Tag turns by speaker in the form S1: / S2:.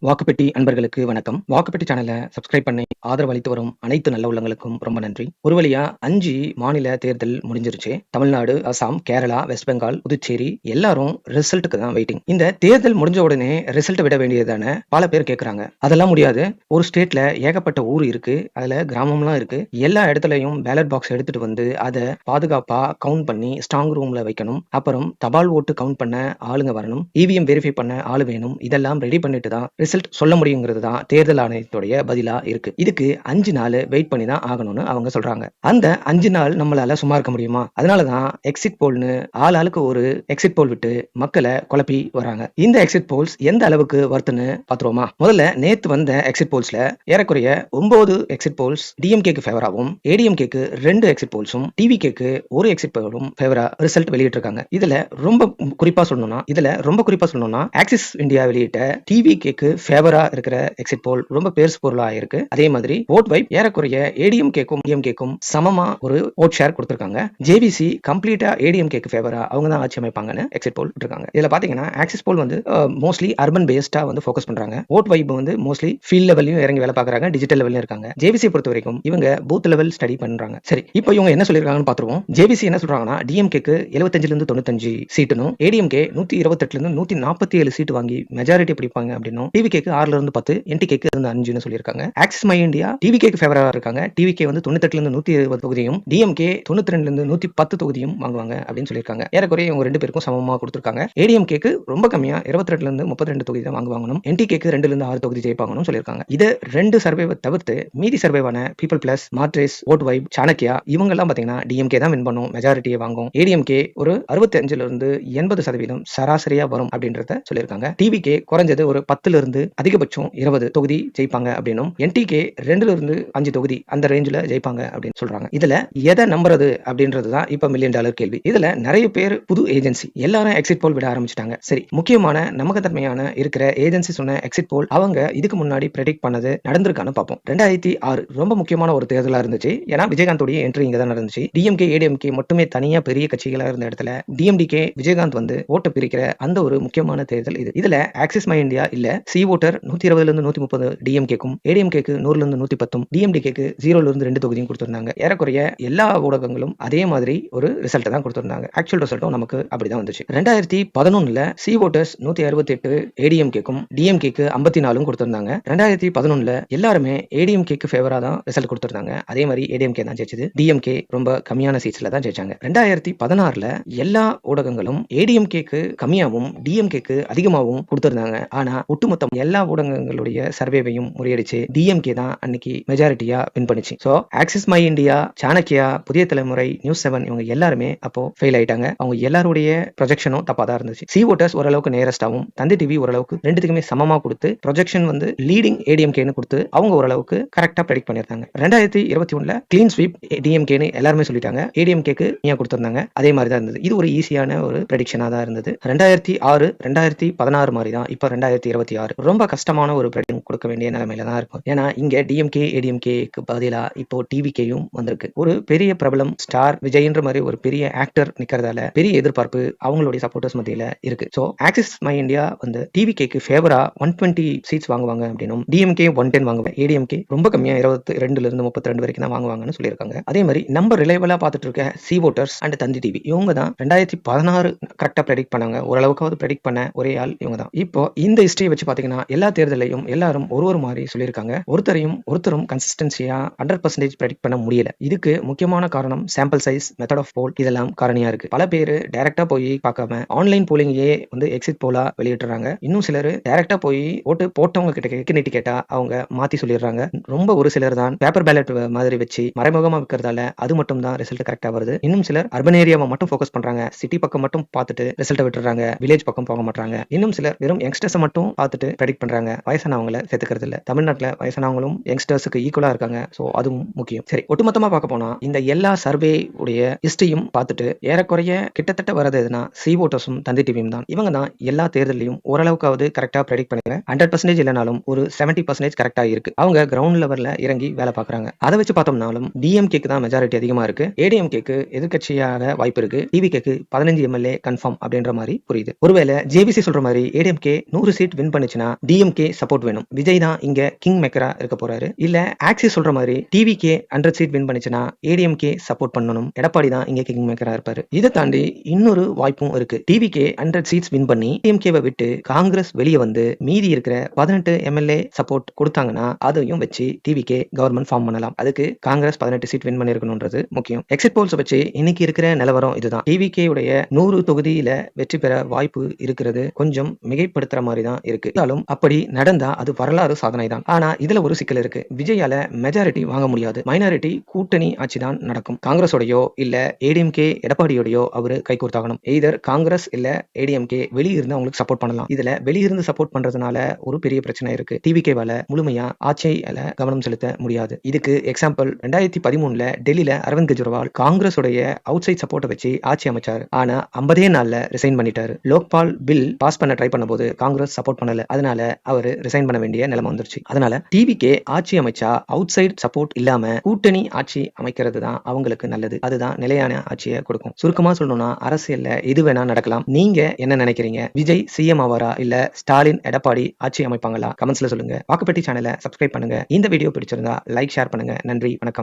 S1: வாக்குப்பெட்டி அன்பர்களுக்கு வணக்கம். வாக்குப்பெட்டி சேனலை சப்ஸ்கிரைப் பண்ணி ஆதரவு அளித்து வரும் அனைத்து நல்ல உள்ளங்களுக்கும் ரொம்ப நன்றி. ஒரு வழியா 5 மாநில தேர்தல் முடிஞ்சிருச்சு. தமிழ்நாடு, அசாம், கேரளா, வெஸ்ட் பெங்கால், புதுச்சேரி எல்லாரும் ரிசல்ட்டுக்கு தான் வெயிட்டிங். இந்த தேர்தல் முடிஞ்ச உடனே ரிசல்ட் விட வேண்டியதான பல பேர் கேட்கறாங்க. அதெல்லாம் முடியாது. ஒரு ஸ்டேட்ல ஏகப்பட்ட ஊர் இருக்கு, அதுல கிராமம்லாம் இருக்கு. எல்லா இடத்துலயும் பேலட் பாக்ஸ் எடுத்துட்டு வந்து அதை பாதுகாப்பா கவுண்ட் பண்ணி ஸ்ட்ராங் ரூம்ல வைக்கணும். அப்புறம் தபால் ஓட்டு கவுண்ட் பண்ண ஆளுங்க வரணும், இவிஎம் வெரிஃபை பண்ண ஆளு வேணும். இதெல்லாம் ரெடி பண்ணிட்டு தான் ரிசல்ட் சொல்ல முடியுங்கிறது தான் தேர்தல் ஆணையத்துடைய பதிலா இருக்கு. இதுக்கு 5 நாள் வெயிட் பண்ணி தான் ஆகணும்னு அவங்க சொல்றாங்க. அந்த 5 நாள் நம்மளால சும்மா இருக்க முடியுமா? அதனாலதான் எக்ஸிட் போல்னு ஆளுக்கு ஒரு எக்ஸிட் போல் விட்டு மக்களை குழப்பி வராங்க. இந்த எக்ஸிட் போல்ஸ் எந்த அளவுக்கு வருதுன்னு பாத்துருவோமா? முதல்ல நேத்து வந்த எக்ஸிட் போல்ஸ்ல ஏறக்குறைய 9 எக்ஸிட் போல்ஸ் டிஎம்கேக்கு ஃபேவராகவும், ஏடிஎம்கேக்கு 2 எக்ஸிட் போல்ஸும், டிவிகேக்கு 1 எக்ஸிட் போலும் ஃபேவரா ரிசல்ட் வெளியிட்டிருக்காங்க. இதுல ரொம்ப குறிப்பா சொல்லணும்னா ஆக்சிஸ் இந்தியா வெளியிட்ட டிவிகேக்கு ஃபேவரா இருக்கிற எக்ஸிட் போல் ரொம்ப பெருசு பொருளா இருக்கு. அதே மாதிரி ஓட் வைப் ஏறக்குறைய ஏடிஎம்கேக்கும் டிஎம்கேக்கும் சமமா ஒரு ஓட் ஷேர் கொடுத்திருக்காங்க. ஜேவிசி கம்ப்ளீட்டா ஏடிஎம்கேக்கு ஃபேவரா அவங்க தான் ஆட்சி அமைப்பாங்கன்னு எக்ஸிட் போல் இருக்காங்க. இதுல பாத்தீங்கன்னா ஆக்சிஸ் போல் வந்து மோஸ்ட்லி அர்பன் பேஸ்டா வந்து ஃபோக்கஸ் பண்றாங்க. ஓட் வைப் வந்து மோஸ்ட்லி ஃபீல்ட் லெவல்லையும் இறங்கி வேலை பார்க்கறாங்க, டிஜிட்டல் லெவல்லையும் இருக்காங்க. ஜேவிசி பொறுத்த வரைக்கும் இவங்க பூத் லெவல் ஸ்டடி பண்றாங்க. சரி, இப்போ இவங்க என்ன சொல்லிருக்காங்கன்னு பாத்துருவோம். ஜேவிசி என்ன சொல்றாங்கன்னா டிஎம்கேக்கு 75ல இருந்து 95 சீட்டுனும், ஏடிஎம்கே 128ல இருந்து 147 சீட் வாங்கி மெஜாரிட்டி பிடிப்பாங்க அப்படின்னும், டிவிகேக்கு 6ல இருந்து 10, என்டிகேக்கு 5ன்னு சொல்லியிருக்காங்க. ஆக்சிஸ் மை இந்தியா டிவிகேக்கு ஃபேவரா இருக்காங்க. டிவிகே வந்து 98ல இருந்து 120 தொகுதியும், டிஎம்கே 92ல இருந்து 110 தொகுதியும் வாங்குவாங்க அப்படின்னு சொல்லியிருக்காங்க. ஏறக்குறைய இவங்க 2 பேருக்கும் சமமா கொடுத்திருக்காங்க. ஏடிஎம்கேக்கு ரொம்ப கம்மியா 22ல இருந்து 32 தொகுதி தான் வாங்குவாங்கணும், என்டிகேக்கு 2ல இருந்து 6 தொகுதி ஜெயிப்பாங்கன்னு சொல்லியிருக்காங்க. இது 2 சர்வேவை தவிர்த்து மீதி சர்வேவான People Pulse, Matrize, Vote Vibe, Chanakya இவங்க எல்லாம் பாத்தீங்கன்னா டிஎம்கே தான் வின் பண்ணும், மெஜாரிட்டியை வாங்கும். ஏடிஎம்கே ஒரு 65ல இருந்து 80% சராசரியா வரும் அப்படின்றத சொல்லியிருக்காங்க. டிவிகே குறைஞ்சது ஒரு 10ல இருந்து அதிகபட்சம் 20 தொகுதி ஜெயிப்பாங்க அப்படின்னும், என்டிகே 2ல இருந்து 5 தொகுதி அந்த ரேஞ்சில ஜெயிப்பாங்க அப்படின்னு சொல்றாங்க. இதுல எதை நம்புறது அப்படின்றது தான் இப்ப $1,000,000 கேள்வி. இதுல நிறைய பேர் புது ஏஜென்சி எல்லாரும் எக்ஸிட் போல் விட ஆரம்பிச்சிட்டாங்க. சரி, முக்கியமான நம்பகத்தன்மையான இருக்கிற ஏஜென்சி சொன்ன எக்ஸிட் போல் அவங்க இதுக்கு முன்னாடி ப்ரெடிக்ட் பண்ணது நடந்திருக்கான்னு பார்ப்போம். 2006 ரொம்ப முக்கியமான ஒரு தேர்தலா இருந்துச்சு. ஏன்னா விஜயகாந்தோடைய என்ட்ரி இங்க தான் நடந்துச்சு. டிஎம்கே ஏடிஎம்கே மட்டுமே தனியா பெரிய கட்சிகளா இருந்த இடத்துல டிஎம்டிகே விஜயகாந்த் வந்து ஓட்டு பிரிக்கிற அந்த ஒரு முக்கியமான தேர்தல் இது. இதுல ஆக்சிஸ் மை இந்தியா இல்ல சி ஓட்டர் 120ல இருந்து 130 டிஎம்கேக்கும், ஏடிஎம்கேக்கு 100ல இருந்து 110, டிஎம்டிகேக்கு 0ல இருந்து 2 தொகுதியும் கொடுத்திருந்தாங்க. ஏறக்குறைய எல்லா ஊடகங்களும் அதே மாதிரி ஒரு ரிசல்ட் தான் கொடுத்திருந்தாங்க. ஆக்சுவல் ரிசல்ட்டும் நமக்கு அப்படிதான் வந்துச்சு. 2011ல சி ஓட்டர்ஸ் 168 ஏடிஎம்கேக்கும், டிஎம்கேக்கு 54 கொடுத்திருந்தாங்க. 2011ல எல்லாருமே ஏடிஎம்கேக்கு ஃபேவரா தான் ரிசல்ட் கொடுத்திருந்தாங்க. அதே மாதிரி ஏடிஎம்கே தான் ஜெயிச்சது. டிஎம்கே ரொம்ப கம்மியான சீட்ஸ்ல தான் ஜெயிச்சாங்க. 2016ல எல்லா ஊடகங்களும் ஏடிஎம்கேக்கு கம்மியாவும் டிஎம்கேக்கு அதிகமாகவும் கொடுத்திருந்தாங்க. ஆனா ஒட்டுமொத்தம் எல்லா ஊடகங்களுடைய சர்வேவையும் முறியடிச்சு டிஎம்கே தான் அன்னைக்கு மெஜாரிட்டியா வின் பண்ணிச்சு. So axis my India, Chanakya, புதிய தலைமுறை, நியூஸ் 7 இவங்க எல்லாருமே அப்போ ஃபெயில் ஆயிட்டாங்க. அவங்க எல்லாருடைய ப்ரொஜெக்ஷனும் தப்பா தான் இருந்துச்சு. சி ஓட்டர்ஸ் ஓரளவுக்கு நேரஸ்டாவும், தந்தி டிவி ஓரளவுக்கு ரெண்டுத்துக்குமே சமமா கொடுத்து ப்ரொஜெக்ஷன் வந்து லீடிங் ஏடிஎம்கேன்னு கொடுத்து அவங்க ஓரளவுக்கு கரெக்டா ப்ரெடிக்ட் பண்ணிருந்தாங்க. 2021ல கிளீன் ஸ்வீப் டிஎம்கேன்னு எல்லாருமே சொல்லிட்டாங்க. ஏடிஎம்கேக்கு ஏன் கொடுத்திருந்தாங்க அதே மாதிரி தான் இருந்தது. இது ஒரு ஈஸியான ஒரு ப்ரெடிக்ஷனா தான் இருந்தது. 2006 2016 மாதிரி தான் இப்ப 2026 ரொம்ப கஷ்டமான ஒரு ப்ரெடிக்ஷன் கொடுக்க வேண்டிய நிலைமையில தான் இருக்கும். ஏன்னா இங்க டிஎம்கே ஏடிஎம்கேக்கு பதிலா இப்போ டிவிகேயும் வந்திருக்கு. ஒரு பெரிய பிரபலம் ஸ்டார் விஜய்ன்ற மாதிரி ஒரு பெரிய ஆக்டர் நிக்கிறதால பெரிய எதிர்பார்ப்பு அவங்களுடைய சப்போர்ட்டர்ஸ் மத்தியில இருக்கு. சோ ஆக்சிஸ் மை இந்தியா வந்து டிவிகேக்கு ஃபேவரா 120 சீட்ஸ் வாங்குவாங்க அப்படின்னும், டிஎம்கே 110 வாங்குவாங்க, ஏடிஎம்கே ரொம்ப கம்மியா 22ல இருந்து 32 வரைக்கும் தான் வாங்குவாங்கன்னு சொல்லியிருக்காங்க. அதே மாதிரி நம்ம ரிலையபிளா பார்த்துட்டு இருக்க C voters and Thanthi TV இவங்க தான் 2016 கரெக்டா ப்ரெடிக்ட் பண்ணாங்க. ஓரளவுக்காவது ப்ரெடிக்ட் பண்ண ஒரே ஆள் இவங்க தான். இப்போ இந்த ஹிஸ்டரி வச்சு பாத்தீங்கன்னா எல்லா தேர்தலையும் எல்லாரும் ஒரு மாதிரி சொல்லியிருக்காங்க. ஒருத்தரும் கன்சிஸ்டன்சியா 100% ப்ரெடிக்ட் பண்ண முடியல. இதுக்கு முக்கியமான காரணம் சாம்பிள் சைஸ், மெத்தட் ஆஃப் போல் இதெல்லாம் காரணியா இருக்கு. பல பேர் டைரக்டா போய் பார்க்காம ஆன்லைன் போலிங்கே வந்து எக்ஸிட் போலா வெளியிடுறாங்க. இன்னும் சிலர் டைரக்டா போய் ஓட்டு போட்டவங்க கிட்ட நீட்டி கேட்டா அவங்க மாத்தி சொல்லிடுறாங்க. ரொம்ப ஒரு சிலர் தான் பேப்பர் பேலட் மாதிரி வச்சு மறைமுகமா வைக்கிறதால அது மட்டும் தான் ரிசல்ட் கரெக்டா வருது. இன்னும் சிலர் அர்பன் ஏரியாவை மட்டும் ஃபோக்கஸ் பண்றாங்க, சிட்டி பக்கம் மட்டும் பார்த்துட்டு ரிசல்ட் விட்டுறாங்க, வில்லேஜ் பக்கம் போக மாட்டாங்க. இன்னும் சிலர் வெறும் யங்ஸ்டர்ஸ் மட்டும் பார்த்துட்டு ப்ரெடிக்ட் பண்றாங்க, வயசானவங்களை சேர்த்துக்கிறது இல்ல. தமிழ்நாட்டுல வயசானவங்களும் யங்ஸ்டர்ஸுக்கு ஈக்குவலா இருக்காங்க. சோ அதுவும் முக்கியம். சரி, ஒட்டுமொத்தமா பார்க்க போனா இந்த எல்லா சர்வே உடைய ஹிஸ்டரியும் பார்த்துட்டு ஏறக்குறைய கிட்டத்தட்ட வரது எதுனா சி ஓட்டர்ஸும் தந்தி டிவியும் தான். இவங்க தான் எல்லா தேர்தலையும் ஓரளவுக்காவது கரெக்டா ப்ரெடிக்ட் பண்ணுங்க. 100% இல்லைனாலும் ஒரு 70% கரெக்டா இருக்கு. அவங்க கிரவுண்ட் லெவல்ல இறங்கி வேலை பார்க்கறாங்க. அதை வச்சு பார்த்தோம்னாலும் டிஎம்கேக்கு தான் மெஜாரிட்டி அதிகமா இருக்கு, ஏடிஎம்கேக்கு எதிர்க்கட்சியாக வாய்ப்பு இருக்கு, டிவிகேக்கு 15 எம்எல்ஏ கன்ஃபார்ம் அப்படின்ற மாதிரி புரியுது. ஒருவேளை ஜேபிசி சொல்ற மாதிரி ஏடிஎம்கே 100 சீட் வின் பண்ணுச்சுன்னா டிஎம்கே சப்போர்ட் வேணும். விஜய் தான் இங்க கிங் மேக்கரா இருக்க போறாரு. இல்ல ஆக்சிஸ் சொல்ற மாதிரி டிவிகே 100 சீட் வின் பண்ணிச்சுன்னா ஏடிஎம்கே சப்போர்ட் பண்ணணும். எடப்பாடி தான் இங்க கிங் மேக்கரா இருப்பாரு. இதை தாண்டி இன்னொரு வாய்ப்பும் இருக்கு. டிவிகே 100 சீட்ஸ் வின் பண்ணி டிஎம்கேவை விட்டு காங்கிரஸ் வெளியே வந்து மீதி இருக்கிற 18 எம்எல்ஏ சப்போர்ட் கொடுத்தாங்கன்னா அதையும் வச்சு டிவிகே கவர்மெண்ட் ஃபார்ம் பண்ணலாம். அதுக்கு காங்கிரஸ் 18 சீட் வின் பண்ணிருக்கணும்ன்றது முக்கியம். எக்ஸிட் போல்ஸ் வச்சு இன்னைக்கு இருக்கிற நிலவரம் இதுதான். டிவிகே உடைய 100 தொகுதியில வெற்றி பெற வாய்ப்பு இருக்கிறது கொஞ்சம் மிகைப்படுத்துற மாதிரி தான் இருக்கு. அப்படி நடந்தா அது வரலாறு சாதனை தான். ஆனா இதுல ஒரு சிக்கல் இருக்கு. விஜயால மெஜாரிட்டி வாங்க முடியாது. மைனாரிட்டி கூட்டணி ஆட்சி தான் நடக்கும். காங்கிரஸோடையோ இல்ல ஏடிஎம்கே எடப்பாடியோடையோ அவரு கை கோர்த்தாகணும். எய்தர் காங்கிரஸ் இல்ல ஏடிஎம்கே வெளியிருந்து அவங்களுக்கு சப்போர்ட் பண்ணலாம். இதுல வெளியிருந்து சப்போர்ட் பண்றதுனால ஒரு பெரிய பிரச்சனை இருக்கு. டிவிகேவால முழுமையா ஆட்சியில கவனம் செலுத்த முடியாது. இதுக்கு எக்ஸாம்பிள் 2013ல டெல்லியில அரவிந்த் கெஜ்ரிவால் காங்கிரஸ் உடைய அவுட் சைட் சப்போர்ட்டை வச்சு ஆட்சி அமைச்சாரு. ஆனா 50 நாள்ல ரிசைன் பண்ணிட்டாரு. லோக்பால் பில் பாஸ் பண்ண ட்ரை பண்ணும்போது காங்கிரஸ் சப்போர்ட் பண்ணல. அதனால அவரு ரிசைன் பண்ண வேண்டிய நிலைமை வந்துருச்சு. அதனால டிவிகே ஆட்சி அமைச்சா அவுட் சைட் சப்போர்ட் இல்லாம கூட்டணி ஆட்சி அமைக்கிறது தான் அவங்களுக்கு நல்லது. அதுதான் நிலையான ஆட்சியை கொடுக்கும். சுருக்கமா சொல்லணும்னா அரசியல்ல எது வேணா நடக்கலாம். நீங்க என்ன நினைக்கிறீங்க? விஜய் சிஎம் ஆவாரா இல்ல ஸ்டாலின் எடப்பாடி ஆட்சி அமைப்பாங்களா? கமெண்ட்ஸ்ல சொல்லுங்க. வாக்குப்பெட்டி சேனலை சப்ஸ்கிரைப் பண்ணுங்க. இந்த வீடியோ பிடிச்சிருந்தா லைக் ஷேர் பண்ணுங்க. நன்றி, வணக்கம்.